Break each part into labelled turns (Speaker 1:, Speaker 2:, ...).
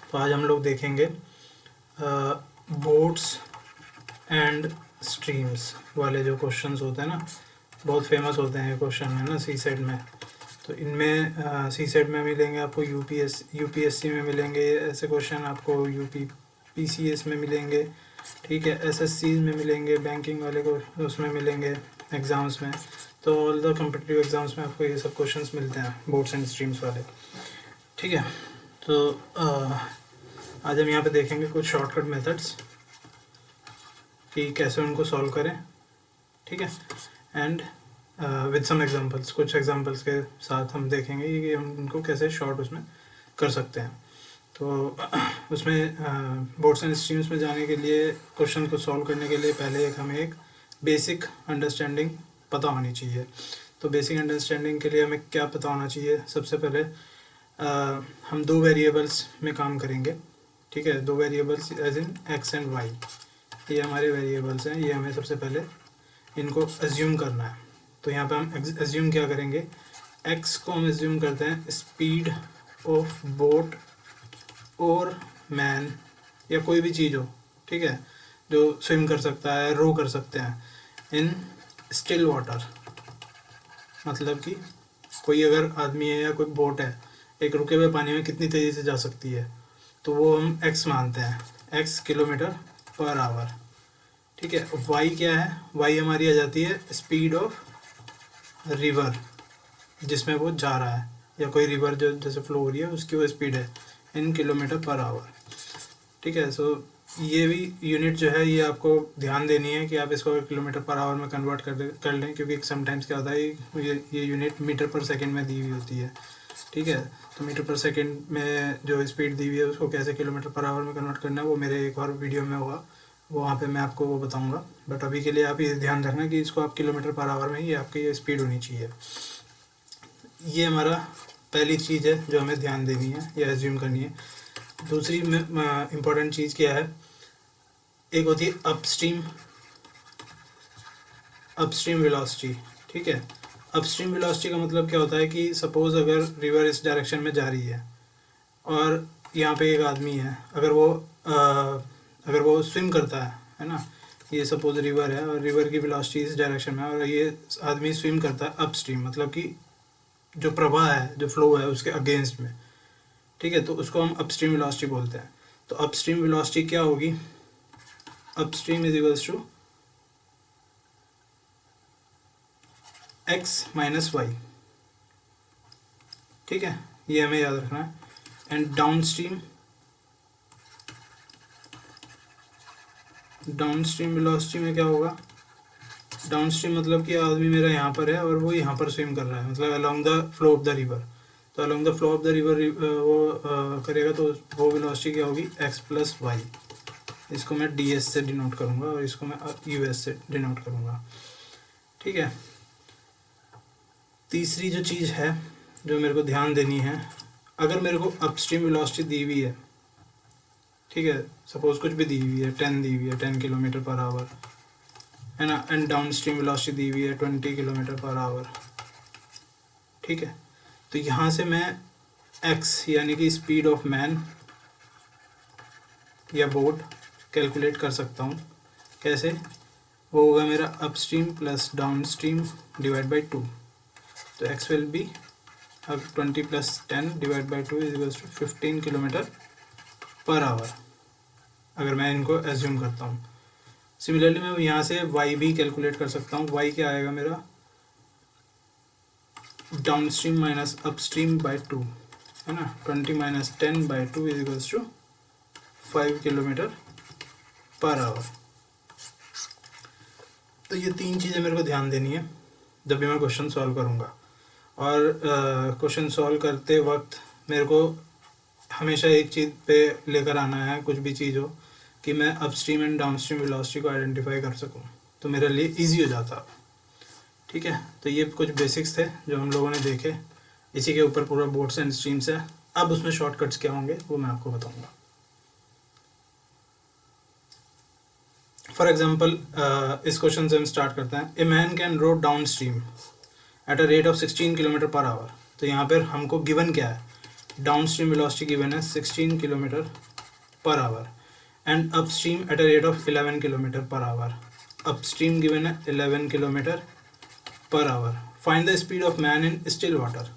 Speaker 1: तो आज हम लोग देखेंगे बोट्स एंड स्ट्रीम्स वाले जो क्वेश्चंस होते हैं ना, बहुत फेमस होते हैं ये क्वेश्चन है ना सी सेट में। तो इनमें सी सेट में मिलेंगे आपको, यूपीएससी में मिलेंगे ऐसे क्वेश्चन, आपको पीसीएस में मिलेंगे, ठीक है, एसएससी में मिलेंगे, बैंकिंग वाले को उसमें मिलेंगे एग्ज़ाम्स में। तो ऑल द कम्पिटिटिव एग्ज़ाम्स में आपको ये सब क्वेश्चंस मिलते हैं बोट्स एंड स्ट्रीम्स वाले, ठीक है। तो आज हम यहाँ पे देखेंगे कुछ शॉर्टकट मेथड्स कि कैसे उनको सॉल्व करें, ठीक है, एंड विद सम एग्जांपल्स, कुछ एग्जांपल्स के साथ हम देखेंगे कि हम उनको कैसे शॉर्ट उसमें कर सकते हैं। तो उसमें बोट्स एंड स्ट्रीम्स में जाने के लिए, क्वेश्चन को सॉल्व करने के लिए पहले हमें एक बेसिक अंडरस्टैंडिंग पता होनी चाहिए। तो बेसिक अंडरस्टैंडिंग के लिए हमें क्या पता होना चाहिए? सबसे पहले हम दो वेरिएबल्स में काम करेंगे, ठीक है, दो variables as in X and Y, ये हमारे वेरिएबल्स हैं। ये हमें सबसे पहले इनको एज्यूम करना है। तो यहाँ पे हम एज्यूम क्या करेंगे? एक्स को हम एज्यूम करते हैं स्पीड ऑफ बोट और मैन, या कोई भी चीज़ हो, ठीक है, जो स्विम कर सकता है, रो कर सकते हैं इन स्टिल वाटर। मतलब कि कोई अगर आदमी है या कोई बोट है, एक रुके हुए पानी में कितनी तेज़ी से जा सकती है, तो वो हम एक्स मानते हैं, एक्स किलोमीटर पर आवर, ठीक है। वाई क्या है? वाई हमारी आ जाती है स्पीड ऑफ रिवर, जिसमें वो जा रहा है, या कोई रिवर जो जैसे फ्लो हो रही है उसकी वो स्पीड है इन किलोमीटर पर आवर, ठीक है। सो ये भी यूनिट जो है ये आपको ध्यान देनी है कि आप इसको किलोमीटर पर आवर में कन्वर्ट कर लें, क्योंकि समटाइम्स क्या होता है ये यूनिट मीटर पर सेकंड में दी हुई होती है, ठीक है। तो मीटर पर सेकंड में जो स्पीड दी हुई है उसको कैसे किलोमीटर पर आवर में कन्वर्ट करना है वो मेरे एक और वीडियो में होगा, वहाँ पे मैं आपको वो बताऊंगा। बट अभी के लिए आप ये ध्यान रखना कि इसको आप किलोमीटर पर आवर में ही आपकी ये स्पीड होनी चाहिए। ये हमारा पहली चीज़ है जो हमें ध्यान देनी है या एज्यूम करनी है। दूसरी इम्पोर्टेंट चीज़ क्या है? एक होती है अपस्ट्रीम वेलोसिटी, ठीक है। अपस्ट्रीम वेलोसिटी का मतलब क्या होता है कि सपोज़ अगर रिवर इस डायरेक्शन में जा रही है और यहाँ पे एक आदमी है, अगर वो स्विम करता है ना, ये सपोज रिवर है और रिवर की वेलोसिटी इस डायरेक्शन में, और ये आदमी स्विम करता है अपस्ट्रीम, मतलब कि जो प्रवाह है, जो फ्लो है उसके अगेंस्ट में, ठीक है, तो उसको हम अपस्ट्रीम वेलोसिटी बोलते हैं। तो अपस्ट्रीम वेलोसिटी क्या होगी? Upstream is equals to X minus Y, ठीक है, ये हमें याद रखना है। एंड डाउनस्ट्रीम वेलोसिटी में क्या होगा? डाउनस्ट्रीम मतलब कि आदमी मेरा यहाँ पर है और वो यहाँ पर स्विम कर रहा है, मतलब along the flow of the river. तो along the flow of the river वो करेगा, तो वो वेलोसिटी क्या होगी? X plus Y. इसको मैं डी एस से डिनोट करूँगा और इसको मैं यू एस से डिनोट करूँगा, ठीक है। तीसरी जो चीज़ है जो मेरे को ध्यान देनी है, अगर मेरे को अपस्ट्रीम वेलोसिटी दी हुई है, ठीक है, सपोज कुछ भी दी हुई है, 10 दी हुई है, 10 किलोमीटर पर आवर, है ना, एंड डाउन स्ट्रीम वेलोसिटी दी हुई है 20 किलोमीटर पर आवर, ठीक है। तो यहाँ से मैं x यानी कि स्पीड ऑफ मैन या बोट कैलकुलेट कर सकता हूँ। कैसे? वो होगा मेरा upstream plus downstream divide by 2। तो x will be 20 plus 10 divide by 2 is equals to 15 kilometre per hour, अगर मैं इनको एज्यूम करता हूँ। सिमिलरली मैं यहाँ से y भी कैलकुलेट कर सकता हूँ। y क्या आएगा मेरा? Downstream minus upstream by 2, है ना, 20 माइनस 10 बाई 2 is equals to 5 kilometre per hour. तो ये तीन चीज़ें मेरे को ध्यान देनी है जब भी मैं क्वेश्चन सॉल्व करूँगा। और क्वेश्चन सॉल्व करते वक्त मेरे को हमेशा एक चीज़ पे लेकर आना है, कुछ भी चीज़ हो, कि मैं अपस्ट्रीम एंड डाउनस्ट्रीम वेलोसिटी को आइडेंटिफाई कर सकूं, तो मेरे लिए इजी हो जाता, ठीक है। तो ये कुछ बेसिक्स थे जो हम लोगों ने देखे, इसी के ऊपर पूरा बोट्स एंड स्ट्रीम्स है। अब उसमें शॉर्टकट्स क्या होंगे वो मैं आपको बताऊंगा। फॉर एग्जाम्पल इस क्वेश्चन से हम स्टार्ट करते हैं। A man can row downstream at a rate of 16 kilometre per hour. तो यहाँ पर हमको गिवन क्या है? डाउन स्ट्रीम वेलोसिटी गिवन है 16 kilometre per hour and upstream eight a rate of 11 kilometre per our. Upstream given है 11 kilometre per our. Find the speed of man in still water.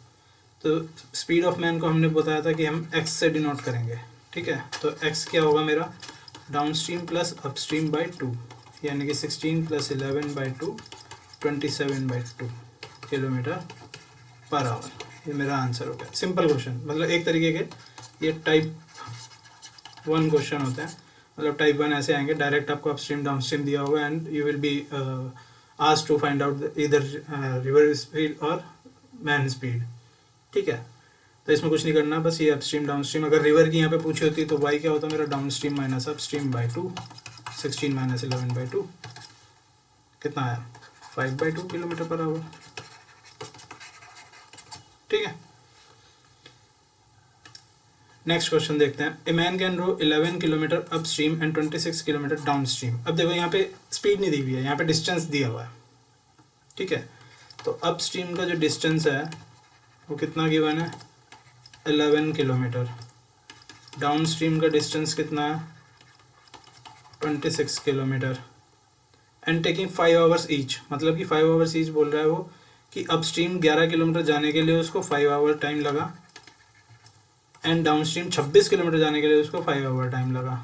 Speaker 1: तो speed of man को हमने बताया था कि हम x से डिनोट करेंगे, ठीक है। तो एक्स क्या होगा मेरा, down stream plus upstream by 2, यानी कि 16 plus 11 by 2 27/2 kilometre per our. ये मेरा आंसर हो गया। सिंपल क्वेश्चन, मतलब एक तरीके के ये टाइप 1 क्वेश्चन होते हैं। मतलब टाइप 1 ऐसे आएंगे, डायरेक्ट आपको अपस्ट्रीम डाउन स्ट्रीम दिया होगा and you will be asked to find out इधर रिवर स्पीड और मैन स्पीड, ठीक है। तो इसमें कुछ नहीं करना, बस ये अपस्ट्रीम डाउन स्ट्रीम। अगर रिवर की यहाँ पे पूछी होती तो वाई क्या होता मेरा, downstream minus upstream by 2, 16 minus 11/2 कितना आया, 5/2 किलोमीटर पर आवर, ठीक है। नेक्स्ट क्वेश्चन देखते हैं। A man can row 11 kilometre upstream and 26 kilometre downstream. अब देखो यहाँ पे स्पीड नहीं दी हुई है, यहाँ पे डिस्टेंस दिया हुआ है, ठीक है। तो अप स्ट्रीम का जो डिस्टेंस है वो कितना गिवन है, 11 किलोमीटर। डाउन स्ट्रीम का डिस्टेंस कितना है, 26 kilometre and taking 5 hours each. मतलब कि 5 आवर्स ईच बोल रहा है वो कि अप स्ट्रीम 11 किलोमीटर जाने के लिए उसको 5 आवर टाइम लगा एंड डाउन स्ट्रीम 26 किलोमीटर जाने के लिए उसको 5 आवर टाइम लगा।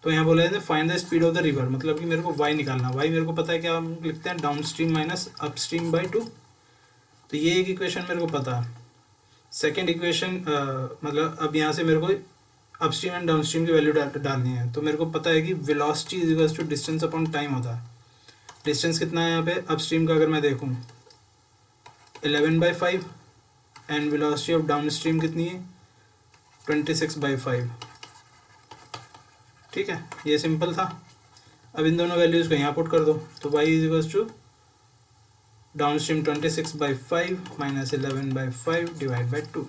Speaker 1: तो यहाँ बोला है find the speed of the river, मतलब कि मेरे को वाई निकालना। वाई मेरे को पता है क्या हम लिखते हैं, down stream minus up stream by 2। तो ये एक इक्वेशन मेरे को पता है। सेकेंड इक्वेशन मतलब अब यहाँ से मेरे को अपस्ट्रीम एंड डाउन स्ट्रीम की वैल्यू डालनी है। तो मेरे को पता है कि velocity is equals to distance upon time होता है। डिस्टेंस कितना है यहाँ पे अपस्ट्रीम का, अगर मैं देखूँ 11/5 and velocity of down stream कितनी है 26/5, ठीक है। ये सिंपल था। अब इन दोनों वैल्यूज़ को यहाँ पुट कर दो, तो y is equals to downstream 26/5 minus 11/5 divide by 2।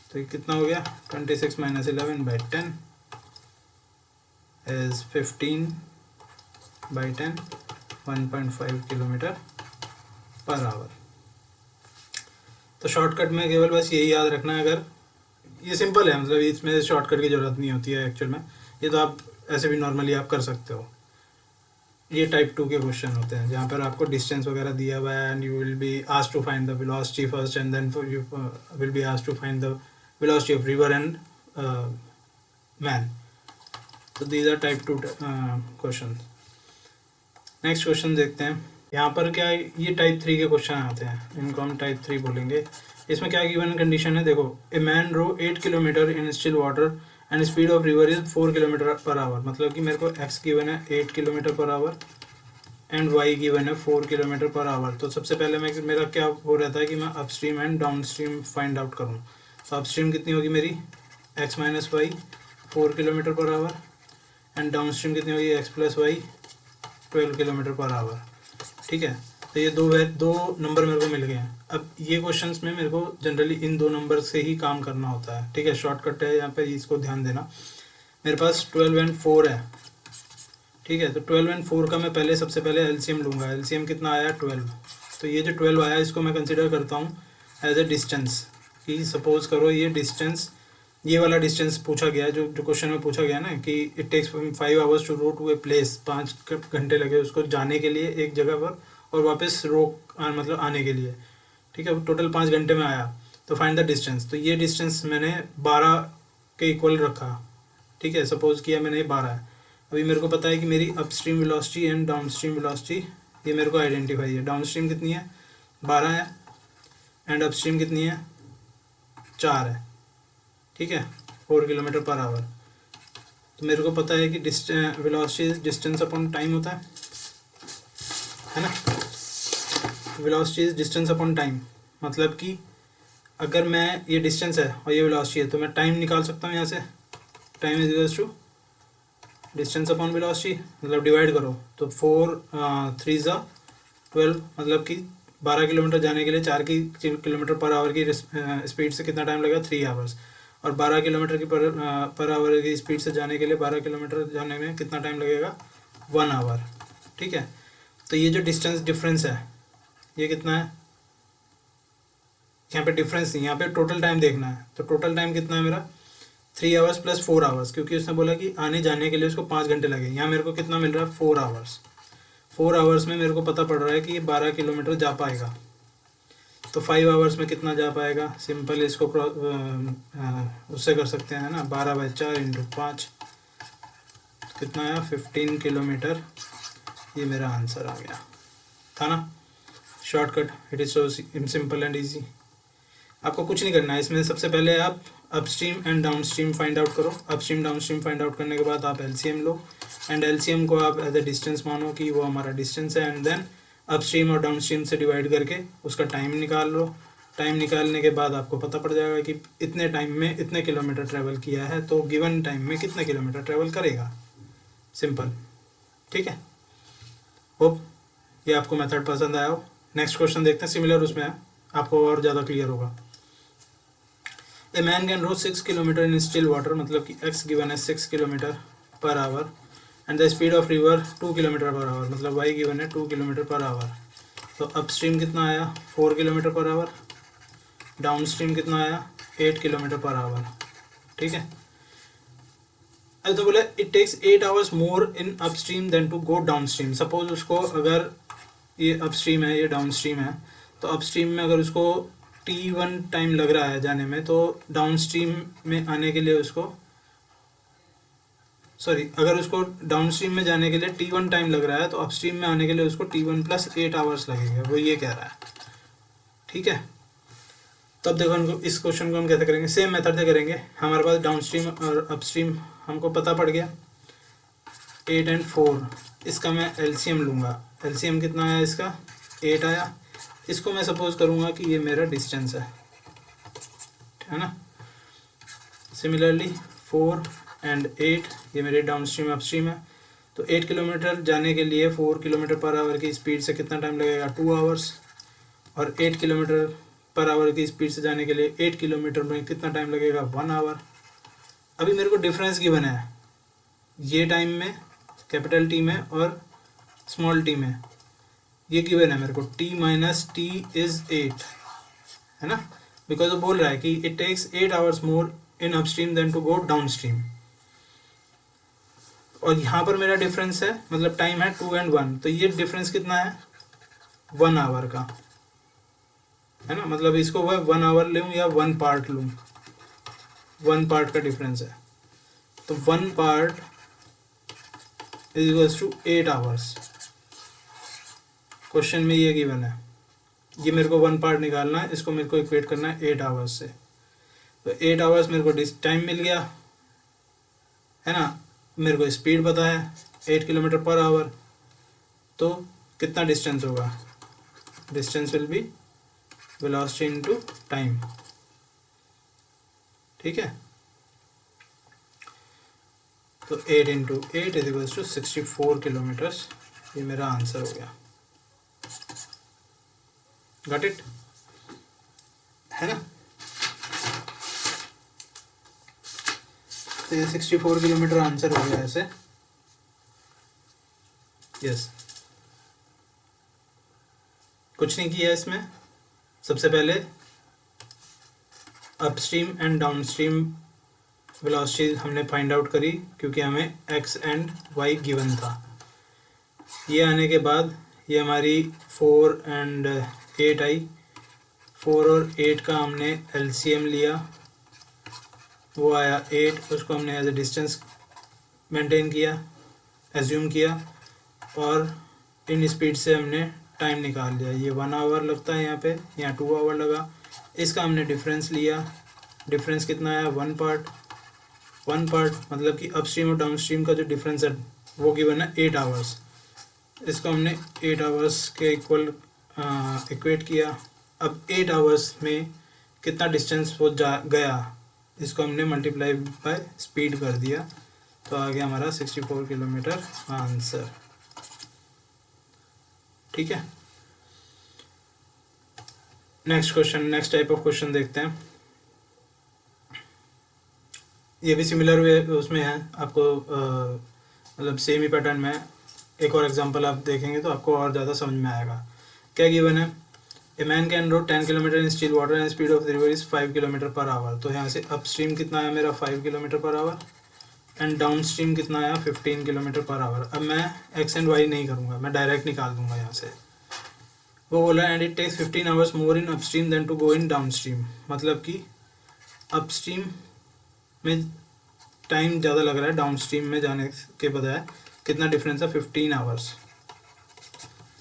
Speaker 1: तो ये कितना हो गया, 26 minus 11/10 is 15/10, 1.5 kilometre per hour. तो शॉर्टकट में केवल बस यही याद रखना है, अगर ये सिंपल है, मतलब इसमें शॉर्टकट की ज़रूरत नहीं होती है एक्चुअल में। ये तो आप ऐसे भी नॉर्मली आप कर सकते हो। ये टाइप 2 के क्वेश्चन होते हैं जहाँ पर आपको डिस्टेंस वगैरह दिया हुआ है and you will be asked to find the velocity first and then you will be asked to find the velocity of river and man. तो these are type 2 question. Next question देखते हैं। यहाँ पर क्या ये टाइप 3 के question आते हैं, इनको हम टाइप 3 बोलेंगे। इसमें क्या गिवन कंडीशन है, देखो a man row 8 kilometre in still water and speed of river is 4 kilometre per hour. मतलब कि मेरे को एक्स गिवन है 8 kilometre per hour and Y given है 4 किलोमीटर पर आवर। तो सबसे पहले मेरा क्या हो रहता है कि मैं upstream and downstream find out करूँ। तो अपस्ट्रीम कितनी होगी मेरी, x minus y 4 kilometre per hour and downstream कितनी होगी, x plus y 12 kilometre per hour, ठीक है। तो ये दो नंबर मेरे को मिल गए हैं। अब ये क्वेश्चंस में मेरे को जनरली इन दो नंबर से ही काम करना होता है, ठीक है। शॉर्टकट है यहाँ पे, इसको ध्यान देना। मेरे पास 12 एंड 4 है, ठीक है। तो 12 एंड 4 का मैं सबसे पहले एलसीएम लूँगा। एलसीएम कितना आया, 12। तो ये जो 12 आया इसको मैं कंसिडर करता हूँ एज ए डिस्टेंस, कि सपोज करो ये डिस्टेंस, ये वाला डिस्टेंस पूछा गया है जो क्वेश्चन में पूछा गया ना कि it takes 5 hours to row to a place. 5 घंटे लगे उसको जाने के लिए एक जगह पर और वापस मतलब आने के लिए, ठीक है। टोटल 5 घंटे में आया। तो फाइंड द डिस्टेंस। तो ये डिस्टेंस मैंने 12 के इक्वल रखा, ठीक है। सपोज किया मैंने ये 12 है। अभी मेरे को पता है कि मेरी upstream velocity and down stream velocity ये मेरे को आइडेंटिफाई है। डाउन स्ट्रीम कितनी है, 12 है एंड अपस्ट्रीम कितनी है, 4 है, ठीक है, 4 किलोमीटर पर आवर। तो मेरे को पता है कि वेलोसिटी डिस्टेंस अपॉन टाइम होता है ना। Velocity is distance upon time, मतलब कि अगर मैं ये डिस्टेंस है और ये वेलोसिटी है तो मैं टाइम निकाल सकता हूँ यहाँ से। Time is equals to distance upon velocity, मतलब डिवाइड करो। तो 4 3 ज़ा 12, मतलब कि 12 किलोमीटर जाने के लिए 4 किलोमीटर पर आवर की स्पीड से कितना टाइम लगेगा, 3 आवर्स। और 12 किलोमीटर की पर आवर की स्पीड से जाने के लिए 12 किलोमीटर जाने में कितना टाइम लगेगा, 1 आवर, ठीक है। तो ये जो डिस्टेंस डिफरेंस है ये कितना है, यहाँ पे डिफरेंस नहीं, यहाँ पे टोटल टाइम देखना है। तो टोटल टाइम कितना है मेरा 3 आवर्स प्लस 4 आवर्स, क्योंकि उसने बोला कि आने जाने के लिए उसको 5 घंटे लगे। यहाँ मेरे को कितना मिल रहा है 4 आवर्स। 4 आवर्स में मेरे को पता पड़ रहा है कि ये 12 किलोमीटर जा पाएगा। तो 5 आवर्स में कितना जा पाएगा, सिंपल इसको उससे कर सकते हैं ना, 12/4 × 5 कितना आया 15 किलोमीटर। ये मेरा आंसर आ गया था ना, shortcut. It is so simple and easy. आपको कुछ नहीं करना है इसमें। सबसे पहले आप upstream and downstream find out करो। अपस्ट्रीम डाउनस्ट्रीम फाइंड आउट करने के बाद आप एलसीएम लो, एंड एलसीएम को आप एज ए डिस्टेंस मानो कि वो हमारा डिस्टेंस है, एंड देन अपस्ट्रीम और डाउनस्ट्रीम से डिवाइड करके उसका टाइम निकाल लो। टाइम निकालने के बाद आपको पता पड़ जाएगा कि इतने टाइम में इतने किलोमीटर ट्रैवल किया है, तो गिवन टाइम में कितने किलोमीटर ट्रैवल करेगा। सिंपल, ठीक है। होप ये आपको मेथड पसंद आया हो। नेक्स्ट क्वेश्चन देखते हैं, सिमिलर उसमें है, आपको और ज़्यादा क्लियर होगा। A man can row 6 kilometre in still water, मतलब कि x गिवन है 6 kilometre per hour, and the speed of river 2 kilometre per hour, मतलब y गिवन है 2 किलोमीटर पर आवर। तो अपस्ट्रीम कितना आया 4 kilometre per our, down stream कितना आया 8 किलोमीटर पर आवर, ठीक है। अब तो बोला it takes 8 hours more in upstream than to go downstream. Suppose उसको, अगर ये अपस्ट्रीम है ये डाउन स्ट्रीम है, तो अपस्ट्रीम में अगर उसको T1 टाइम लग रहा है जाने में, तो डाउन स्ट्रीम में आने के लिए उसको, सॉरी, अगर उसको डाउन स्ट्रीम में जाने के लिए T1 टाइम लग रहा है, तो अपस्ट्रीम में आने के लिए उसको T1 + 8 आवर्स लगेगा, वो ये कह रहा है, ठीक है। तब देखो इनको, इस क्वेश्चन को हम कैसे करेंगे, सेम मेथड से करेंगे। हमारे पास डाउन स्ट्रीम और अपस्ट्रीम हमको पता पड़ गया, 8 और 4, इसका मैं एलसीएम लूँगा। एलसीएम कितना आया इसका 8 आया। इसको मैं सपोज करूँगा कि ये मेरा डिस्टेंस है ना। सिमिलरली 4 और 8 ये मेरे डाउन स्ट्रीम अपस्ट्रीम है। तो 8 किलोमीटर जाने के लिए 4 किलोमीटर पर आवर की स्पीड से कितना टाइम लगेगा 2 आवर्स, और 8 किलोमीटर पर आवर की स्पीड से जाने के लिए 8 किलोमीटर में कितना टाइम लगेगा 1 आवर। अभी मेरे को डिफरेंस गिवन है ये टाइम में, कैपिटल टी में और स्मॉल टी में, ये गिवन है मेरे को t - t = 8, है ना, बिकॉज वो बोल रहा है कि it takes 8 hours more in upstream than to go downstream. और यहाँ पर मेरा डिफरेंस है, मतलब टाइम है 2 और 1, तो ये डिफरेंस कितना है 1 आवर का, है ना। मतलब इसको वह 1 आवर लूँ या 1 पार्ट लूँ, 1 पार्ट का डिफरेंस है। तो 1 पार्ट = 8 आवर्स। क्वेश्चन में ये गिवन है, ये मेरे को 1 पार्ट निकालना है, इसको मेरे को इक्वेट करना है 8 आवर्स से। तो 8 आवर्स मेरे को टाइम मिल गया, है ना। मेरे को स्पीड पता है 8 किलोमीटर पर आवर, तो कितना डिस्टेंस होगा, distance will be velocity into time, ठीक है। तो 8 × 8 = 64 किलोमीटर्स, ये मेरा आंसर हो गया। गॉट इट, है ना। तो ये 64 किलोमीटर आंसर हो गया ऐसे, यस। कुछ नहीं किया इसमें। सबसे पहले अपस्ट्रीम एंड डाउनस्ट्रीम वेलोसिटी हमने फाइंड आउट करी, क्योंकि हमें x एंड y गिवन था। ये आने के बाद ये हमारी 4 और 8 आई। 4 और 8 का हमने एलसीएम लिया, वो आया 8, उसको हमने एज ए डिस्टेंस मेंटेन किया, एज्यूम किया, और इन स्पीड से हमने टाइम निकाल लिया। ये 1 आवर लगता है यहाँ पे, यहाँ 2 आवर लगा। इसका हमने डिफरेंस लिया, डिफरेंस कितना आया 1 पार्ट। 1 पार्ट मतलब कि अपस्ट्रीम और डाउनस्ट्रीम का जो डिफरेंस है वो गिवन है 8 आवर्स। इसको हमने 8 आवर्स के इक्वल इक्वेट किया। अब 8 आवर्स में कितना डिस्टेंस वो गया, इसको हमने मल्टीप्लाई बाय स्पीड कर दिया, तो आ गया हमारा 64 किलोमीटर आंसर, ठीक है। Next question, next type of question देखते हैं। ये भी सिमिलर वे उसमें है, आपको मतलब सेम ही पैटर्न में। एक और एग्जांपल आप देखेंगे तो आपको और ज़्यादा समझ में आएगा। क्या गिवन है, a man can row 10 kilometre in still water and speed of the river is 5 kilometre per hour. तो यहाँ से अपस्ट्रीम कितना आया मेरा 5 kilometre per hour and down stream कितना आया 15 किलोमीटर पर आवर। अब मैं एक्स एंड वाई नहीं करूँगा, मैं डायरेक्ट निकाल दूंगा यहाँ से। वो बोला and it takes 15 hours more in upstream than to go in downstream, मतलब कि अपस्ट्रीम में टाइम ज़्यादा लग रहा है डाउन स्ट्रीम में जाने के बजाय। कितना डिफरेंस है 15 आवर्स।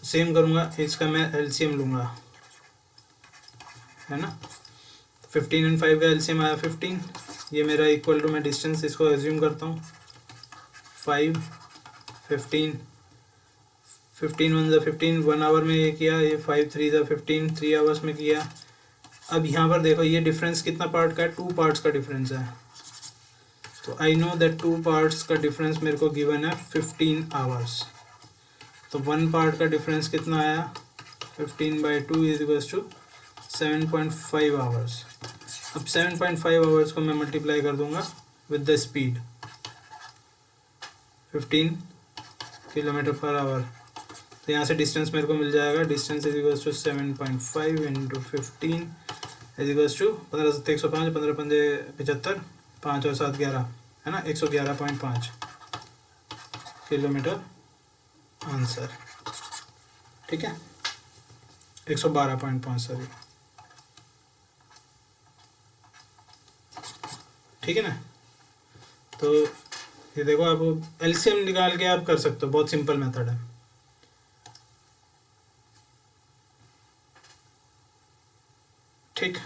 Speaker 1: सेम करूँगा, इसका मैं एलसीएम लूँगा, है ना। 15 एंड 5 का एलसीएम आया 15, ये मेरा इक्वल टू मैं डिस्टेंस इसको एज्यूम करता हूँ 5 15 15 1 15 1 आवर में ये किया, ये 5 3 15 3 आवर्स में किया। अब यहाँ पर देखो ये डिफरेंस कितना पार्ट का है, 2 पार्ट्स का डिफरेंस है। तो आई नो दैट 2 पार्ट्स का डिफरेंस मेरे को गिवन है 15 आवर्स। तो 1 पार्ट का डिफरेंस कितना आया 15/2 इज इक्वल्स टू 7.5 आवर्स। अब 7.5 आवर्स को मैं मल्टीप्लाई कर दूंगा with the speed 15 kilometre per hour. तो यहाँ से डिस्टेंस मेरे को मिल जाएगा, distance is equals to 7.5 into 15 is equals to 15 7 105 15 5 75 5 और 7 11, है ना, 111.5 किलोमीटर आंसर। ठीक है, 112.5 सॉरी, ठीक है ना। तो ये देखो आप एलसीएम निकाल के आप कर सकते हो, बहुत सिंपल मेथड है। ठीक,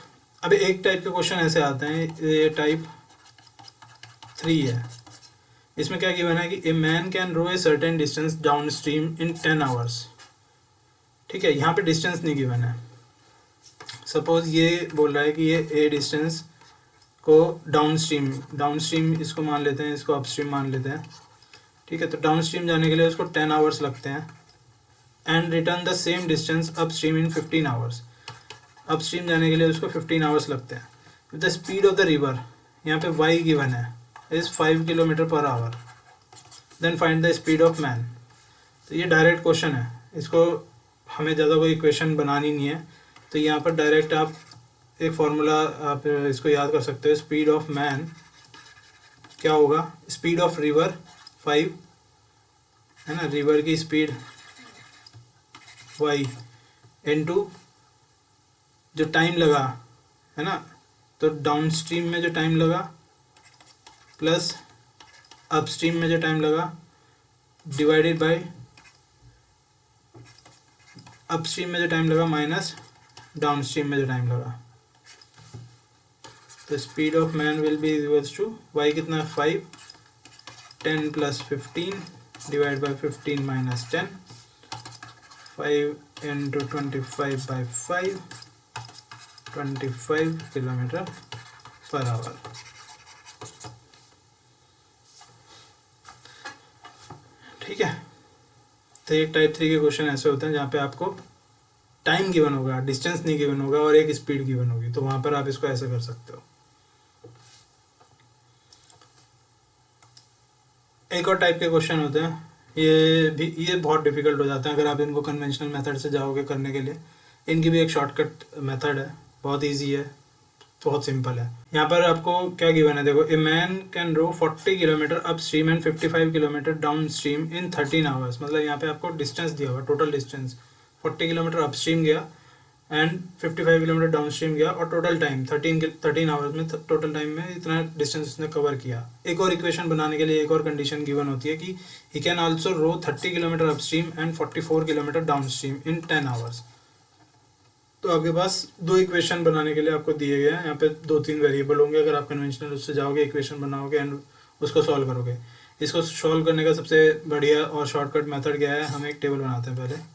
Speaker 1: अब एक टाइप के क्वेश्चन ऐसे आते हैं, ये टाइप 3 है। इसमें क्या गिवन है कि a man can row a certain distance downstream in 10 hours. ठीक है, यहाँ पे डिस्टेंस नहीं गिवन है। सपोज ये बोल रहा है कि ये ए डिस्टेंस को डाउन स्ट्रीम इसको मान लेते हैं, इसको अपस्ट्रीम मान लेते हैं। ठीक है, तो डाउन स्ट्रीम जाने के लिए उसको 10 आवर्स लगते हैं and return the same distance upstream in 15 hours. Upstream जाने के लिए उसको 15 आवर्स लगते हैं। With the speed of the river, यहाँ पे y गिवन है is 5 kilometre per hour, then find the speed of man. तो ये डायरेक्ट क्वेश्चन है, इसको हमें ज़्यादा कोई इक्वेशन बनानी नहीं है। तो यहाँ पर डायरेक्ट आप एक फॉर्मूला आप इसको याद कर सकते हो, स्पीड ऑफ मैन क्या होगा, स्पीड ऑफ रिवर 5, है ना, रिवर की स्पीड y इनटू जो टाइम लगा, है ना, तो डाउन स्ट्रीम में जो टाइम लगा प्लस अपस्ट्रीम में जो टाइम लगा डिवाइडेड बाय अपस्ट्रीम में जो टाइम लगा माइनस डाउन स्ट्रीम में जो टाइम लगा। तो speed of man will be equals to y कितना है 5 10 plus 15 divide by 15 minus 10 5 into 25/5 25 kilometre per hour. ठीक है, तो एक टाइप 3 के क्वेश्चन ऐसे होते हैं जहाँ पे आपको टाइम गिवन होगा, डिस्टेंस नहीं गिवन होगा और एक स्पीड गिवन होगी। तो वहाँ पर आप इसको ऐसे कर सकते हो। एक और टाइप के क्वेश्चन होते हैं, ये बहुत डिफिकल्ट हो जाते हैं अगर आप इनको कन्वेंशनल मेथड से जाओगे करने के लिए। इनकी भी एक शॉर्टकट मेथड है, बहुत इजी है, बहुत सिंपल है। यहाँ पर आपको क्या गिवन है, देखो a man can row 40 kilometre upstream and 55 kilometre downstream in 13 hours. मतलब यहाँ पे आपको डिस्टेंस दिया हुआ, total distance 40 kilometre upstream गया एंड 55 किलोमीटर डाउन स्ट्रीम गया और टोटल टाइम 13 आवर्स में, टोटल टाइम में इतना डिस्टेंस उसने कवर किया। एक और इक्वेशन बनाने के लिए एक और कंडीशन गिवन होती है कि he can also row 30 kilometre upstream and 44 kilometre downstream in 10 hours. तो आपके पास 2 इक्वेशन बनाने के लिए आपको दिए गए हैं। यहाँ पे 2-3 वेरिएबल होंगे, अगर आप कन्वेंशनल उससे जाओगे इक्वेशन बनाओगे एंड उसको सॉल्व करोगे। इसको सॉल्व करने का सबसे बढ़िया और शॉर्टकट मेथड क्या है, हम एक टेबल बनाते हैं पहले।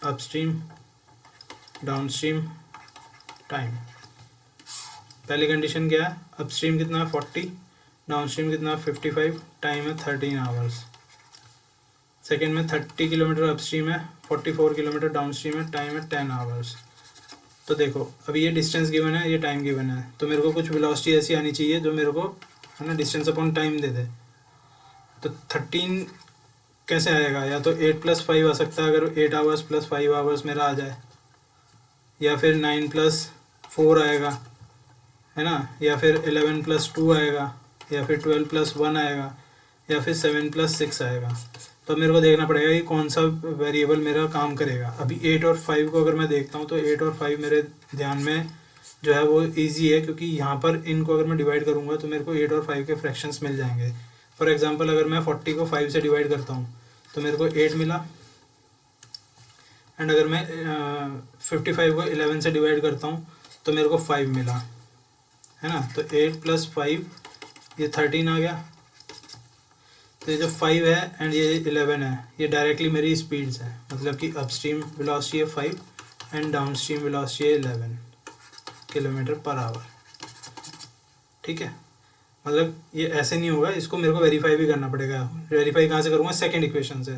Speaker 1: Upstream downstream time. पहली कंडीशन क्या है, अपस्ट्रीम कितना है 40, डाउनस्ट्रीम कितना है 55, टाइम है 13 आवर्स। सेकेंड में 30 किलोमीटर अपस्ट्रीम है, 44 किलोमीटर डाउनस्ट्रीम है, टाइम है 10 आवर्स। तो देखो अभी ये डिस्टेंस गिवन है, ये टाइम गिवन है, तो मेरे को कुछ वेलोसिटी ऐसी आनी चाहिए जो मेरे को, है ना, डिस्टेंस अपॉन टाइम दे दे। तो 13 कैसे आएगा, या तो 8 + 5 आ सकता है, अगर 8 आवर्स + 5 आवर्स मेरा आ जाए, या फिर 9 + 4 आएगा, है ना, या फिर 11 + 2 आएगा, या फिर 12 + 1 आएगा, या फिर 7 + 6 आएगा। तो मेरे को देखना पड़ेगा कि कौन सा वेरिएबल मेरा काम करेगा। अभी 8 और 5 को अगर मैं देखता हूँ तो 8 और 5 मेरे ध्यान में जो है वो इजी है, क्योंकि यहाँ पर इनको अगर मैं डिवाइड करूँगा तो मेरे को 8 और 5 के फ्रैक्शंस मिल जाएंगे। फॉर एग्जांपल अगर मैं 40 को 5 से डिवाइड करता हूँ तो मेरे को 8 मिला, एंड अगर मैं 55 को 11 से डिवाइड करता हूँ तो मेरे को 5 मिला, है ना। तो 8 + 5 ये 13 आ गया। तो ये जो 5 है एंड ये 11 है, ये डायरेक्टली मेरी स्पीड्स है, मतलब कि अपस्ट्रीम वेलोसिटी है 5 एंड डाउनस्ट्रीम वेलोसिटी है 11 km/h। ठीक है, मतलब ये ऐसे नहीं होगा, इसको मेरे को वेरीफाई भी करना पड़ेगा। वेरीफाई कहाँ से करूँगा, सेकंड इक्वेशन से।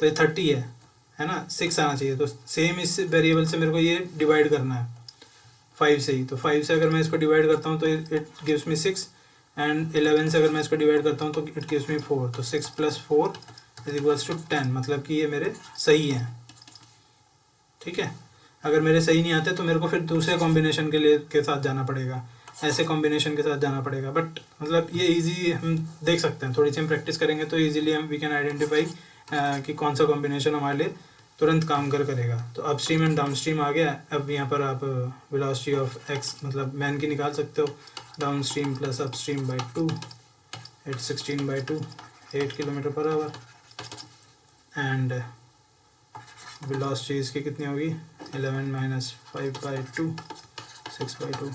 Speaker 1: तो ये 30 है ना, 6 आना चाहिए, तो सेम इस वेरिएबल से मेरे को ये डिवाइड करना है 5 से ही। तो 5 से अगर मैं इसको डिवाइड करता हूँ तो इट गिव्स मी 6, एंड 11 से अगर मैं इसको डिवाइड करता हूँ तो इट गिव्स मी 4। तो 6 + 4 = 10, मतलब कि ये मेरे सही हैं। ठीक है, अगर मेरे सही नहीं आते तो मेरे को फिर दूसरे कॉम्बिनेशन के साथ जाना पड़ेगा, ऐसे कॉम्बिनेशन के साथ जाना पड़ेगा। बट मतलब ये इजी हम देख सकते हैं, थोड़ी सी हम प्रैक्टिस करेंगे तो इजीली हम वी कैन आइडेंटिफाई कि कौन सा कॉम्बिनेशन हमारे लिए तुरंत काम करेगा। तो अपस्ट्रीम एंड डाउनस्ट्रीम आ गया। अब यहाँ पर आप वेलोसिटी ऑफ एक्स मतलब मैन की निकाल सकते हो, downstream + upstream by 2, 16/2 8 km/h, and velocity इसकी कितनी होगी 11 - 5/2 6/2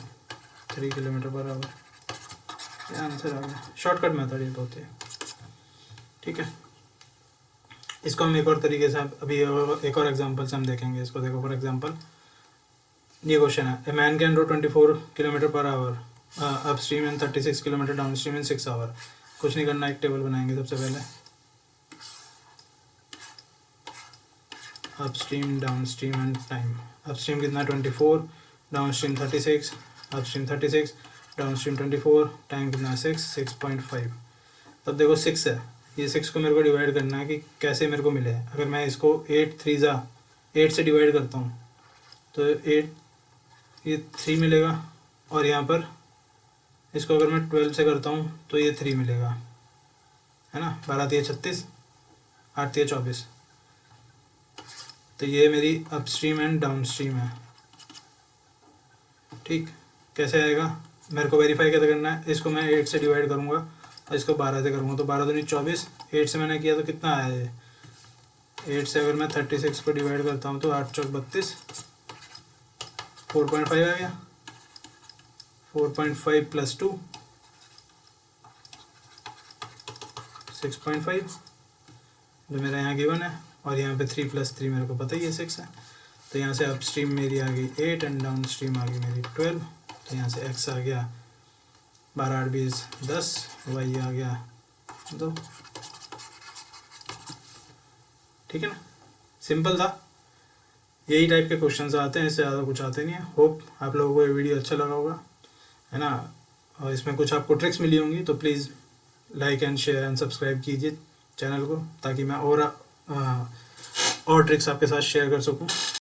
Speaker 1: 3 km/h। ये आंसर आ गया, शॉर्टकट मेथड ये तो होती है। ठीक है, इसको हम एक और तरीके से अभी एक और एग्जांपल से हम देखेंगे इसको। देखो फॉर एग्जांपल ये क्वेश्चन है, a man can row 24 km/h upstream and 36 km downstream in 6 hour. कुछ नहीं करना, एक टेबल बनाएंगे सबसे पहले, upstream downstream and time. Upstream कितना 24, डाउनस्ट्रीम 36, अपस्ट्रीम 36 डाउनस्ट्रीम 24, टाइम कितना 6.5। तब देखो 6 है, ये 6 को मेरे को डिवाइड करना है कि कैसे मेरे को मिले। अगर मैं इसको 8 3 8 से डिवाइड करता हूँ तो 8 ये 3 मिलेगा, और यहाँ पर इसको अगर मैं 12 से करता हूँ तो ये 3 मिलेगा, है ना। 12 × 36, 8 × 24। तो ये मेरी अपस्ट्रीम एंड डाउनस्ट्रीम है। ठीक, कैसे आएगा, मेरे को वेरीफाई कैसे करना है, इसको मैं 8 से डिवाइड करूँगा और इसको 12 से करूँगा, तो 12 दूनी 24, 8 से मैंने किया तो कितना आया ये 8 से अगर मैं 36 को डिवाइड करता हूँ तो 8 × 4 = 32, 4.5 आ गया, 4.5 + 2 6.5 जो मेरा यहाँ गिवन है, और यहाँ पे 3 + 3 मेरे को पता ही है 6 है। तो यहाँ से अपस्ट्रीम मेरी आ गई 8 एंड डाउन स्ट्रीम आ गई मेरी 12। तो यहाँ से x आ गया 12 8 20 10, y आ गया 2। ठीक है ना, सिंपल था। यही टाइप के क्वेश्चंस आते हैं, इससे ज़्यादा कुछ आते नहीं है। होप आप लोगों को ये वीडियो अच्छा लगा होगा, है ना, और इसमें कुछ आपको ट्रिक्स मिली होंगी। तो please like and share and subscribe कीजिए चैनल को, ताकि मैं और ट्रिक्स आपके साथ शेयर कर सकूं।